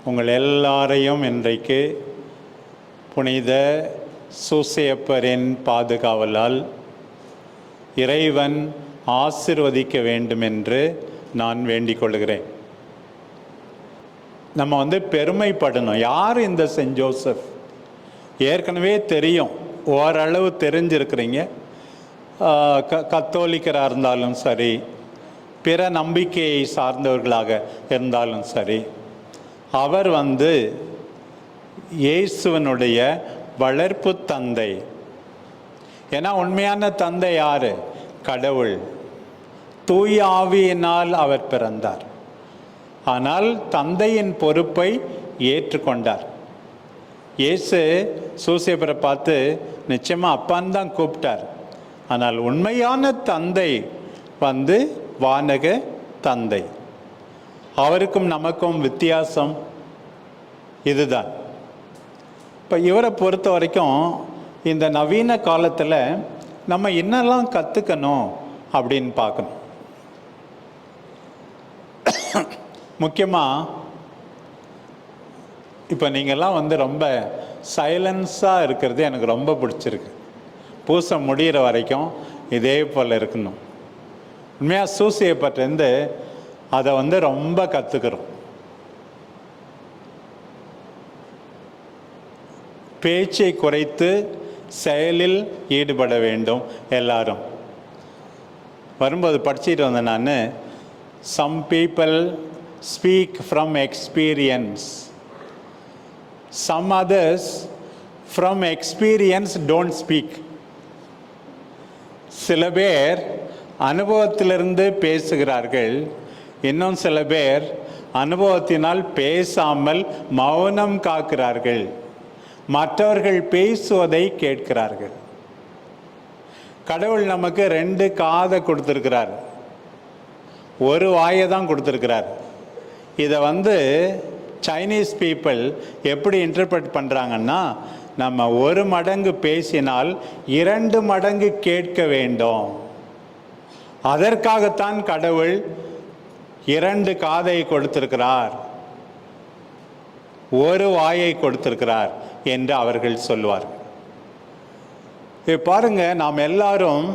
உங்கள் எல்லாரையும் இன்றைக்கு புனித சூசையப்பரின் பாதுகாவலால் இறைவன் ஆசீர்வதிக்க வேண்டும் என்று நான் வேண்டிக் கொள்கிறேன். நம்ம பெருமைப்படணும். யார் இந்த சென்ட் ஜோசப்? ஏற்கனவே தெரியும், ஓரளவு தெரிஞ்சிருக்கிறீங்க. கத்தோலிக்கராக இருந்தாலும் சரி, பிற நம்பிக்கையை சார்ந்தவர்களாக இருந்தாலும் சரி, அவர் இயேசுவனுடைய வளர்ப்பு தந்தை. ஏன்னா உண்மையான தந்தை யாரு? கடவுள். தூய ஆவியினால் அவர் பிறந்தார். ஆனால் தந்தையின் பொறுப்பை ஏற்றுக்கொண்டார். இயேசு சூசையப்பரை பார்த்து நிச்சயமாக அப்பான்னு தான் கூப்பிட்டார். ஆனால் உண்மையான தந்தை வானக தந்தை. அவருக்கும் நமக்கும் வித்தியாசம் இதுதான். இப்போ இவரை பொறுத்த வரைக்கும் இந்த நவீன காலத்தில் நம்ம என்னெல்லாம் கற்றுக்கணும் அப்படின்னு பார்க்கணும். முக்கியமாக இப்போ நீங்கள்லாம் ரொம்ப சைலன்ஸாக இருக்கிறது எனக்கு ரொம்ப பிடிச்சிருக்கு. பூசை முடிகிற வரைக்கும் இதே போல் இருக்கணும். உண்மையாக சூசையப்பட்டிருந்து அதை ரொம்ப கற்றுக்கிறோம். பேச்சை குறைத்து செயலில் ஈடுபட வேண்டும். எல்லாரும் வரும்போது படிச்சுட்டு வந்தேன் நான். Some people speak from experience, some others from experience don't speak. சில பேர் அனுபவத்திலிருந்து பேசுகிறார்கள், இன்னும் சில பேர் அனுபவத்தினால் பேசாமல் மௌனம் காக்கிறார்கள், மற்றவர்கள் பேசுவதை கேட்கிறார்கள். கடவுள் நமக்கு 2 காதை கொடுத்துருக்கிறார், ஒரு வாயை தான் கொடுத்துருக்கிறார். இதை சைனீஸ் பீப்புள் எப்படி இன்டர்பிரட் பண்ணுறாங்கன்னா, நம்ம 1 மடங்கு பேசினால் 2 மடங்கு கேட்க வேண்டும். அதற்காகத்தான் கடவுள் 2 காதை கொடுத்திருக்கிறார், 1 வாயை கொடுத்திருக்கிறார் என்று அவர்கள் சொல்வார். பாருங்க, நாம் எல்லாரும்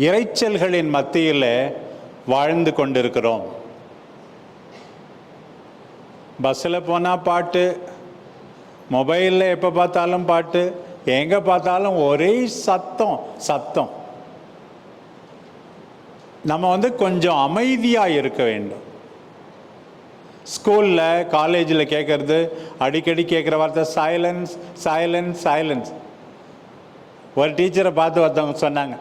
இரைச்சல்களின் மத்தியில் வாழ்ந்து கொண்டிருக்கிறோம். பஸ்ஸில் போனால் பாட்டு, மொபைலில் எப்போ பார்த்தாலும் பாட்டு, எங்கே பார்த்தாலும் ஒரே சத்தம். நம்ம கொஞ்சம் அமைதியாக இருக்க வேண்டும். ஸ்கூலில் காலேஜில் கேட்குறது, அடிக்கடி கேட்குற வார்த்தை சைலன்ஸ் சைலன்ஸ் சைலன்ஸ். ஒரு டீச்சரை பார்த்து ஒருத்தவங்க சொன்னாங்க,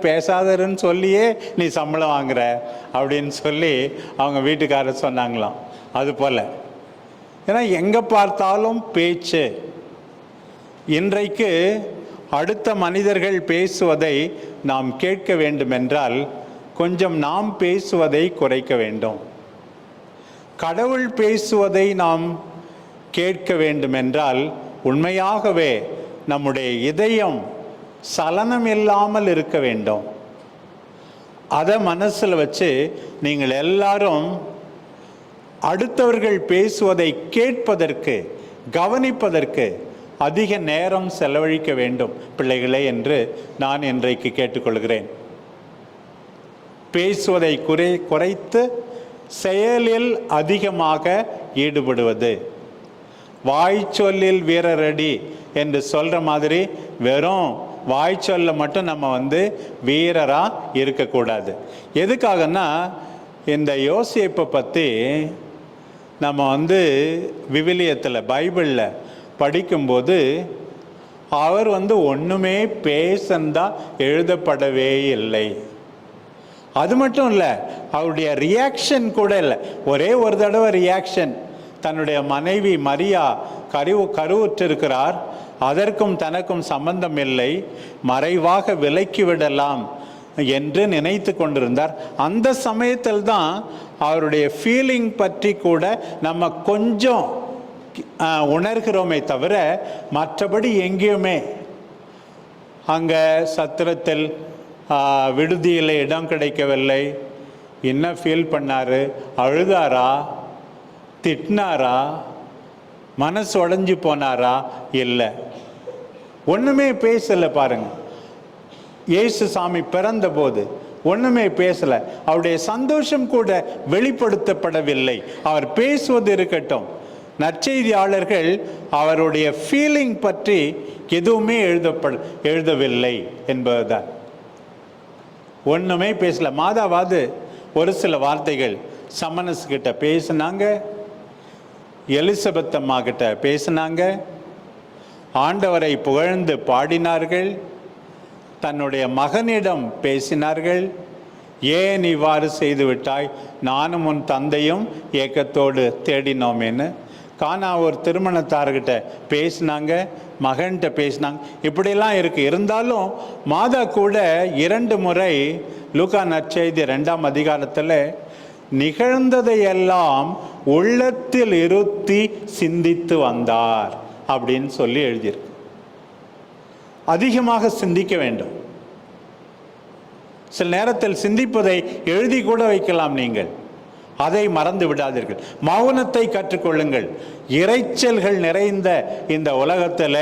பேசாதருன்னு சொல்லியே நீ சம்பளம் வாங்குற அப்படின்னு சொல்லி அவங்க வீட்டுக்காரர் சொன்னாங்களாம். அதுபோல் ஏன்னா எங்கே பார்த்தாலும் பேச்சு. இன்றைக்கு அடுத்த மனிதர்கள் பேசுவதை நாம் கேட்க வேண்டுமென்றால் கொஞ்சம் நாம் பேசுவதை குறைக்க வேண்டும். கடவுள் பேசுவதை நாம் கேட்க வேண்டுமென்றால் உண்மையாகவே நம்முடைய இதயம் சலனம் இல்லாமல் இருக்க வேண்டும். அதை மனசில் வச்சு நீங்கள் எல்லாரும் அடுத்தவர்கள் பேசுவதை கேட்பதற்கு, கவனிப்பதற்கு அதிக நேரம் செலவழிக்க வேண்டும் பிள்ளைகளே என்று நான் இன்றைக்கு கேட்டுக்கொள்கிறேன். பேசுவதை குறைத்து செயலில் அதிகமாக ஈடுபடுவது. வாய்ச்சொல்லில் வீரரடி என்று சொல்கிற மாதிரி வெறும் வாய்ச்சொல்ல மட்டும் நம்ம வீரராக இருக்கக்கூடாது. எதுக்காகன்னா, இந்த யோசேப்பை பற்றி நம்ம விவிலியத்தில் பைபிளில் படிக்கும்போது அவர் ஒன்றுமே பேசந்தா எழுதப்படவே இல்லை. அது மட்டும் இல்லை, அவருடைய ரியாக்ஷன் கூட இல்லை. ஒரே ஒரு தடவை ரியாக்ஷன், தன்னுடைய மனைவி மரியா கருவுற்றிருக்கிறார், அதற்கும் தனக்கும் சம்பந்தம் இல்லை, மறைவாக விலக்கிவிடலாம் என்று நினைத்து கொண்டிருந்தார். அந்த சமயத்தில் தான் அவருடைய ஃபீலிங் பற்றி கூட நம்ம கொஞ்சம் உணர்கிறோமே தவிர மற்றபடி எங்கேயுமே. அங்கே சத்திரத்தில் விடுதியில் இடம் கிடைக்கவில்லை, என்ன ஃபீல் பண்ணார்? அழுதாரா? திட்டினாரா? மனசு உடைஞ்சு போனாரா? இல்லை, ஒன்றுமே பேசலை. பாருங்க, இயேசு சாமி பிறந்த போது ஒன்றுமே பேசலை. அவருடைய சந்தோஷம் கூட வெளிப்படுத்தப்படவில்லை. அவர் பேசுவது இருக்கட்டும், நற்செய்தியாளர்கள் அவருடைய ஃபீலிங் பற்றி எதுவுமே எழுதவில்லை என்பதுதான். ஒன்றுமே பேசல. மாதாவாது ஒரு சில வார்த்தைகள் சமனஸ் கிட்ட பேசினாங்க, எலிசபெத் அம்மா கிட்ட பேசினாங்க, ஆண்டவரை புகழ்ந்து பாடினார்கள், தன்னுடைய மகனிடம் பேசினார்கள். ஏன் இவ்வாறு செய்து விட்டாய், நானும் உன் தந்தையும் ஏக்கத்தோடு தேடினோமேன்னு. கானா ஒரு திருமணத்தார்கிட்ட பேசினாங்க, மகன்கிட்ட பேசினாங்க. இப்படியெல்லாம் இருக்குது. இருந்தாலும் மாதா கூட 2 முறை லூக்கா நற்செய்தி 2ஆம் அதிகாரத்தில் நிகழ்ந்ததையெல்லாம் உள்ளத்தில் இருத்தி சிந்தித்து வந்தார் அப்படின்னு சொல்லி எழுதியிருக்கு. அதிகமாக சிந்திக்க வேண்டும். சில நேரத்தில் சிந்திப்பதை எழுதி கூட வைக்கலாம். நீங்கள் அதை மறந்து விடாதீர்கள். மௌனத்தை கற்றுக்கொள்ளுங்கள். இறைச்சல்கள் நிறைந்த இந்த உலகத்தில்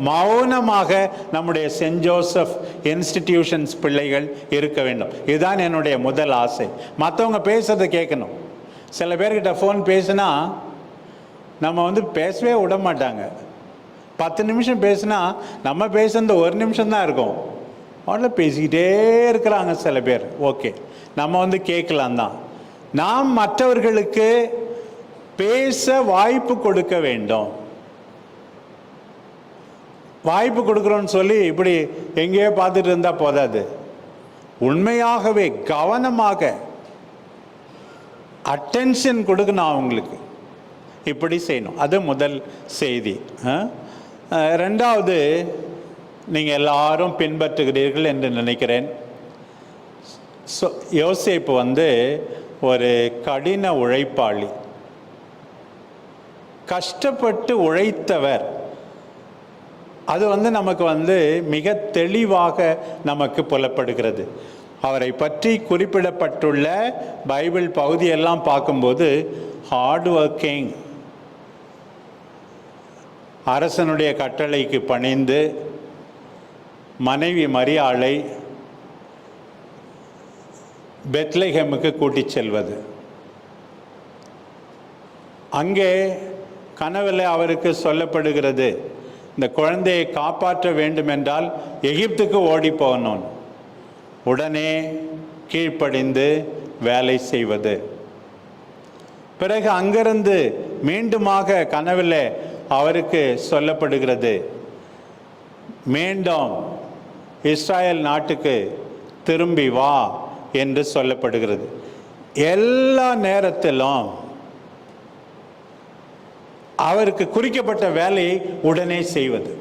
மௌனமாக நம்முடைய சென்ட் ஜோசப் இன்ஸ்டிடியூஷன்ஸ் பிள்ளைகள் இருக்க வேண்டும். இதுதான் என்னுடைய முதல் ஆசை. மற்றவங்க பேசுறதை கேட்கணும். சில பேர்கிட்ட ஃபோன் பேசினா நம்ம பேசவே விட மாட்டாங்க. 10 நிமிஷம் பேசினா நம்ம பேசுறது 1 நிமிஷம் தான் இருக்கும். அவங்கள பேசிக்கிட்டே இருக்கிறாங்க சில பேர். ஓகே, நம்ம கேட்கலாம் தான். நாம் மற்றவர்களுக்கு பேச வாய்ப்பு கொடுக்க வேண்டும். வாய்ப்பு கொடுக்குறோன்னு சொல்லி இப்படி எங்கேயோ பார்த்துட்டு இருந்தா போதாது. உண்மையாகவே கவனமாக அட்டென்ஷன் கொடுக்கணும் அவங்களுக்கு. இப்படி செய்யணும். அது முதல் செய்தி. 2வது, நீங்கள் எல்லாரும் பின்பற்றுகிறீர்கள் என்று நினைக்கிறேன். யோசேப்பு ஒரு கடின உழைப்பாளி, கஷ்டப்பட்டு உழைத்தவர். அது நமக்கு மிக தெளிவாக நமக்கு புலப்படுகிறது. அவரை பற்றி குறிப்பிடப்பட்டுள்ள பைபிள் பகுதியெல்லாம் பார்க்கும்போது ஹார்ட் ஒர்க்கிங், அரசனுடைய கட்டளைக்கு பணிந்து மனைவி மரியாளை பெத்லெஹேமுக்கு கூட்டிச் செல்வது, அங்கே கனவில் அவருக்கு சொல்லப்படுகிறது, இந்த குழந்தையை காப்பாற்ற வேண்டும் என்றால் எகிப்துக்கு ஓடி போகணும். உடனே கீழ்ப்படிந்து வேலை செய்வது. பிறகு அங்கிருந்து மீண்டுமாக கனவில் அவருக்கு சொல்லப்படுகிறது, மீண்டும் இஸ்ராயல் நாட்டுக்கு திரும்பி வா என்று சொல்லப்படுகிறது. எல்லா நேரத்திலும் அவருக்கு குறிக்கப்பட்ட வேலையை உடனே செய்வது.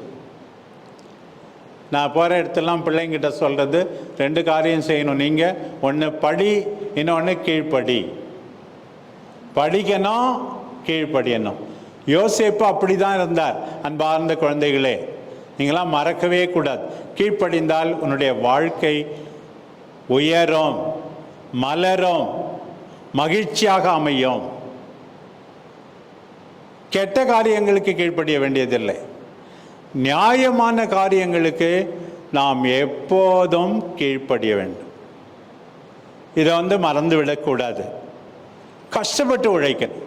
நான் போகிற இடத்துலாம் பிள்ளைங்கிட்ட சொல்கிறது 2 காரியம் செய்யணும். நீங்கள் ஒன்று படி, இன்னொன்று கீழ்ப்படி. படிக்கணும், கீழ்ப்படியணும். யோசேப்பு அப்படி தான் இருந்தார். அன்பார்ந்த குழந்தைகளே, நீங்களாம் மறக்கவே கூடாது. கீழ்ப்படிந்தால் உன்னுடைய வாழ்க்கை உயரும், மலரும், மகிழ்ச்சியாக அமையும். கெட்ட காரியங்களுக்கு கீழ்ப்படிய வேண்டியதில்லை. நியாயமான காரியங்களுக்கு நாம் எப்போதும் கீழ்ப்படிய வேண்டும். இதை மறந்துவிடக்கூடாது. கஷ்டப்பட்டு உழைக்கணும்.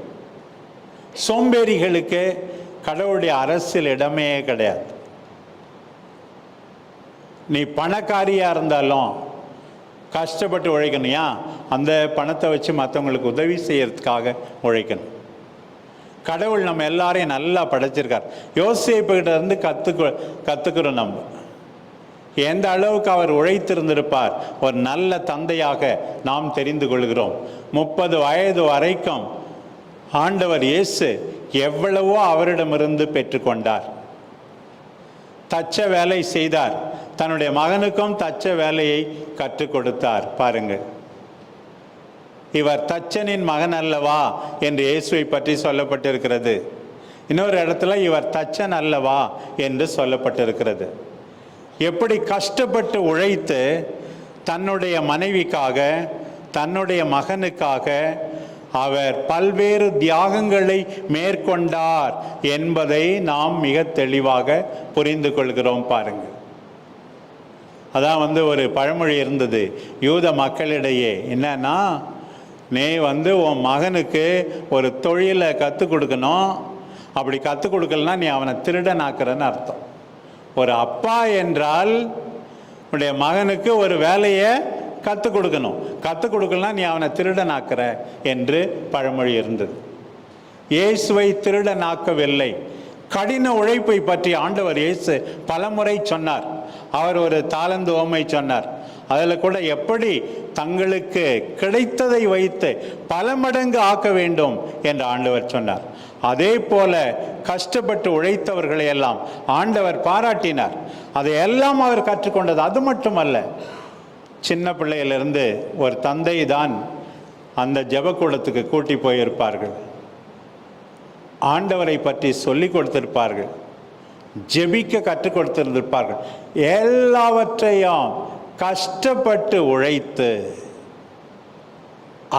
சோம்பேறிகளுக்கு கடவுளுடைய அரசியல் இடமே கிடையாது. நீ பணக்காரியாக இருந்தாலும் கஷ்டப்பட்டு உழைக்கணும். ஏன்? அந்த பணத்தை வச்சு மற்றவங்களுக்கு உதவி செய்யறதுக்காக உழைக்கணும். கடவுள் நம்ம எல்லாரையும் நல்லா படைச்சிருக்கார். யோசேப்புகிட்ட இருந்து கற்றுக்கிறோம். நம்ம எந்த அளவுக்கு அவர் உழைத்திருந்திருப்பார், ஒரு நல்ல தந்தையாக நாம் தெரிந்து கொள்கிறோம். 30 வயது வரைக்கும் ஆண்டவர் இயேசு எவ்வளவோ அவரிடமிருந்து பெற்றுக்கொண்டார். தச்ச வேலை செய்தார். தன்னுடைய மகனுக்கும் தச்ச வேலையை கற்றுக் கொடுத்தார். பாருங்கள், இவர் தச்சனின் மகன் அல்லவா என்று இயேசுவை பற்றி சொல்லப்பட்டிருக்கிறது. இன்னொரு இடத்துல இவர் தச்சன் அல்லவா என்று சொல்லப்பட்டிருக்கிறது. எப்படி கஷ்டப்பட்டு உழைத்து தன்னுடைய மனைவிக்காக, தன்னுடைய மகனுக்காக அவர் பல்வேறு தியாகங்களை மேற்கொண்டார் என்பதை நாம் மிக தெளிவாக புரிந்து கொள்கிறோம். பாருங்கள், அதான் ஒரு பழமொழி இருந்தது யூத மக்களிடையே. என்னன்னா, நீ உன் மகனுக்கு ஒரு தொழிலை கற்றுக் கொடுக்கணும், அப்படி கற்றுக் கொடுக்கலன்னா நீ அவனை திருடனாக்குறன்னு அர்த்தம். ஒரு அப்பா என்றால் உன்னுடைய மகனுக்கு ஒரு வேலையை கற்றுக் கொடுக்கணும், கற்றுக் கொடுக்கலாம், நீ அவனை திருடனாக்குற என்று பழமொழி இருந்தது. இயேசுவை திருடனாக்கவில்லை. கடின உழைப்பை பற்றி ஆண்டவர் இயேசு பலமுறை சொன்னார். அவர் ஒரு தாலந்து உவமை சொன்னார். அதில் கூட எப்படி தங்களுக்கு கிடைத்ததை வைத்து பல மடங்கு ஆக்க வேண்டும் என்று ஆண்டவர் சொன்னார். அதே போல கஷ்டப்பட்டு உழைத்தவர்களை எல்லாம் ஆண்டவர் பாராட்டினார். அதையெல்லாம் அவர் கற்றுக்கொண்டது. அது மட்டுமல்ல, சின்ன பிள்ளையிலிருந்து ஒரு தந்தை தான் அந்த ஜெபக்கூடத்துக்கு கூட்டி போயிருப்பார்கள், ஆண்டவரை பற்றி சொல்லி கொடுத்திருப்பார்கள், ஜெபிக்க கற்றுக் கொடுத்திருந்திருப்பார்கள். எல்லாவற்றையும் கஷ்டப்பட்டு உழைத்து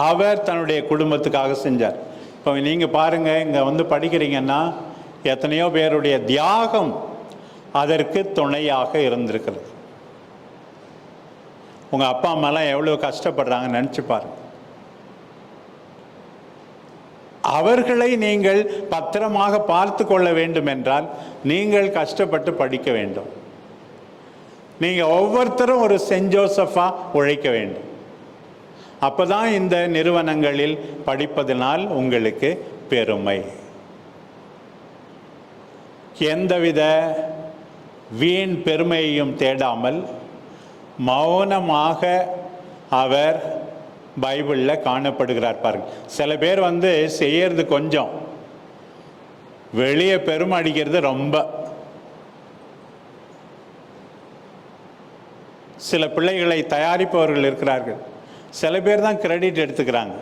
அவர் தன்னுடைய குடும்பத்துக்காக செஞ்சார். இப்போ நீங்கள் பாருங்கள், இங்கே படிக்கிறீங்கன்னா எத்தனையோ பேருடைய தியாகம் அதற்கு துணையாக இருந்திருக்கிறது. உங்கள் அப்பா அம்மாலாம் எவ்வளோ கஷ்டப்படுறாங்கன்னு நினச்சி பாருங்க. அவர்களை நீங்கள் பத்திரமாக பார்த்து கொள்ள வேண்டும் என்றால் நீங்கள் கஷ்டப்பட்டு படிக்க வேண்டும். நீங்கள் ஒவ்வொருத்தரும் ஒரு சென்ட் ஜோசஃபா உழைக்க வேண்டும். அப்போ தான் இந்த நிறுவனங்களில் படிப்பதனால் உங்களுக்கு பெருமை. எந்தவித வீண் பெருமையையும் தேடாமல் மௌனமாக அவர் பைபிளில் காணப்படுகிறார். பாருங்க, சில பேர் செய்யறது கொஞ்சம், வெளியே பெருமை அடிக்கிறது ரொம்ப. சில பிள்ளைகளை தயாரிப்பவர்கள் இருக்கிறார்கள், சில பேர் தான் கிரெடிட் எடுத்துக்கிறாங்க.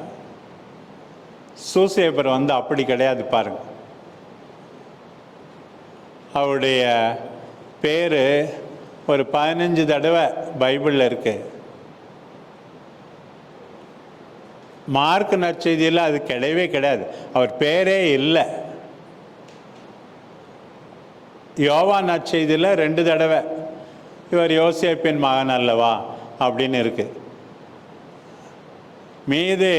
சூசேப்பர் அப்படி கிடையாது. பாருங்க, அவருடைய பேர் ஒரு 15 தடவை பைபிளில் இருக்கு. மார்க் நற்செய்தியில் அது கிடையவே கிடையாது, அவர் பேரே இல்லை. யோவான் நற்செய்தியில் 2 தடவை இவர் யோசேப்பின் மகன் அல்லவா அப்படின்னு இருக்கு. மீது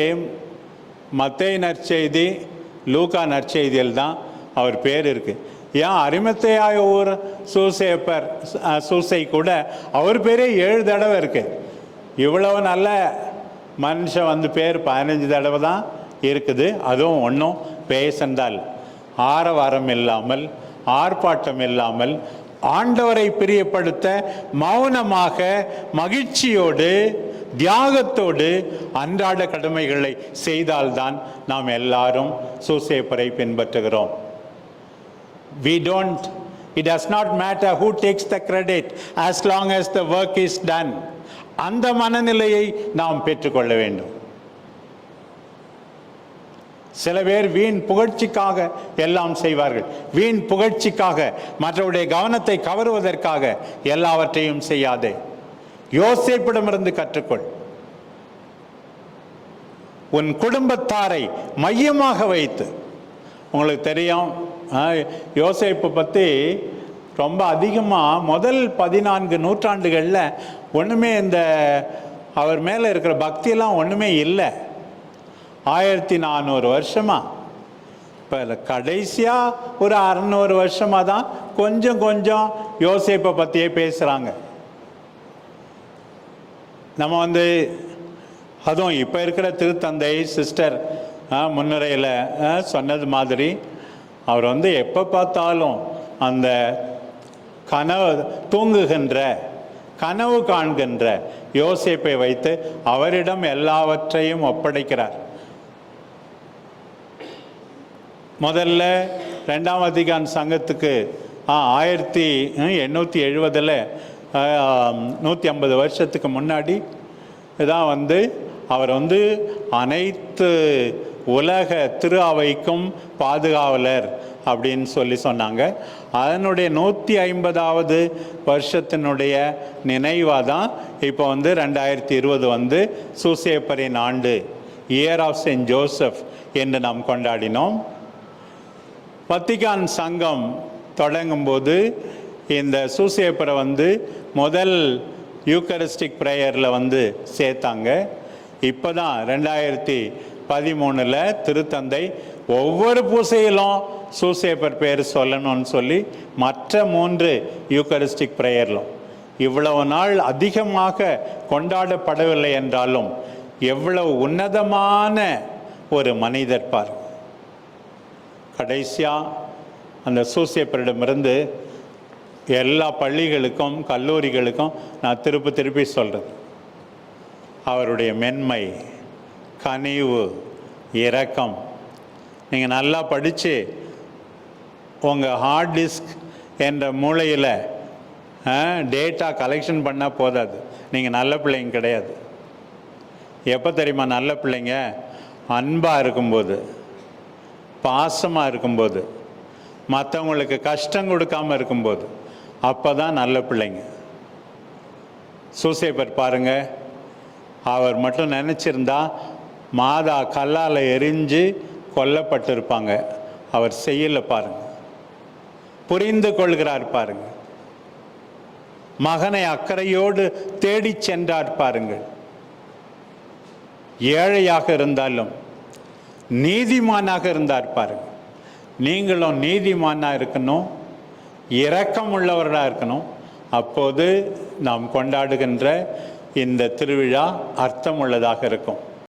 மத்தேயு நற்செய்தி, லூக்கா நற்செய்தியில் தான் அவர் பேர் இருக்கு. ஏன் அரிமத்தேயா ஊர் சூசேப்பர் சூசை கூட அவர் பேரே 7 தடவை இருக்கு. இவ்வளவு நல்ல மனுஷன் பேர் 15 தடவை தான் இருக்குது. அதுவும் ஒன்றும் பேசந்தால் ஆரவாரம் இல்லாமல் ஆர்ப்பாட்டம் இல்லாமல் ஆண்டவரை பிரியப்படுத்த மௌனமாக மகிழ்ச்சியோடு தியாகத்தோடு அன்றாட கடமைகளை செய்தால்தான் நாம் எல்லாரும் சூசேப்பரை பின்பற்றுகிறோம். It does not matter who takes the credit as long as the work is done. அந்த மனநிலையை நாம் பெற்றுக்கொள்ள வேண்டும். சில பேர் வீண் புகழ்ச்சிக்காக எல்லாம் செய்வார்கள். வீண் புகழ்ச்சிக்காக, மற்றவருடைய கவனத்தை கவருவதற்காக எல்லாவற்றையும் செய்யாதே. யோசேப்பிடமிருந்து கற்றுக்கொள். உன் குடும்பத்தாரை மையமாக வைத்து. உங்களுக்கு தெரியும், யோசேப்பு பற்றி ரொம்ப அதிகமாக முதல் 14 நூற்றாண்டுகளில் ஒன்றுமே இந்த அவர் மேலே இருக்கிற பக்தியெல்லாம் ஒன்றுமே இல்லை. 1400 வருஷமா, இப்போ கடைசியாக ஒரு 600 வருஷமாக தான் கொஞ்சம் கொஞ்சம் யோசேப்பை பற்றியே பேசுகிறாங்க. நம்ம அதுவும் இப்போ இருக்கிற திருத்தந்தை சிஸ்டர் முன்னுரையில் சொன்னது மாதிரி அவர் எப்போ பார்த்தாலும் அந்த தூங்குகின்ற கனவு காண்கின்ற யோசேப்பை வைத்து அவரிடம் எல்லாவற்றையும் ஒப்படைக்கிறார். முதல்ல 2ஆம் வத்திக்கான் சங்கத்துக்கு 1870 150 வருஷத்துக்கு முன்னாடி தான் அவர் அனைத்து உலக திரு அவைக்கும் பாதுகாவலர் அப்படின்னு சொன்னாங்க. அதனுடைய 150வது வருஷத்தினுடைய நினைவாக தான் இப்போ 2020 சூசேப்பரின் ஆண்டு இயர் ஆஃப் செயின்ட் ஜோசப் என்று நாம் கொண்டாடினோம். வத்திக்கான் சங்கம் தொடங்கும்போது இந்த சூசேப்பரை முதல் யூக்கரிஸ்டிக் ப்ரேயரில் சேர்த்தாங்க. இப்போ தான் 2013 திருத்தந்தை ஒவ்வொரு பூசையிலும் சூசேப்பர் பேர் சொல்லணும்னு சொல்லி மற்ற 3 யூக்கரிஸ்டிக் ப்ரேயரிலும் இவ்வளவு நாள் அதிகமாக கொண்டாடப்படவில்லை என்றாலும் எவ்வளவு உன்னதமான ஒரு மனிதர் பார். கடைசியாக அந்த சூசேப்பரிடமிருந்து எல்லா பள்ளிகளுக்கும் கல்லூரிகளுக்கும் நான் திருப்பி சொல்கிறது, அவருடைய மென்மை, கனிவு, இரக்கம். நீங்கள் நல்லா படித்து உங்கள் ஹார்ட் டிஸ்க் என்ற மூளையில் டேட்டா கலெக்ஷன் பண்ணால் போதாது. நீங்கள் நல்ல பிள்ளைங்க கிடையாது. எப்போ தெரியுமா நல்ல பிள்ளைங்க? அன்பாக இருக்கும்போது, பாசமாக இருக்கும்போது, மற்றவங்களுக்கு கஷ்டம் கொடுக்காமல் இருக்கும்போது, அப்போ தான் நல்ல பிள்ளைங்க. சூசேப்பர் பாருங்கள், அவர் மட்டும் நினச்சிருந்தா மாதா கல்லால் எரிஞ்சு கொல்லப்பட்டிருப்பாங்க. அவர் செய்யலை பாருங்க. புரிந்து கொள்கிறார் பாருங்க. மகனை அக்கறையோடு தேடி சென்றார் பாருங்கள். ஏழையாக இருந்தாலும் நீதிமானாக இருந்தார் பாருங்க. நீங்களும் நீதிமானாக இருக்கணும், இரக்கம் உள்ளவர்களாக இருக்கணும். அப்போது நாம் கொண்டாடுகின்ற இந்த திருவிழா அர்த்தம் உள்ளதாக இருக்கும்.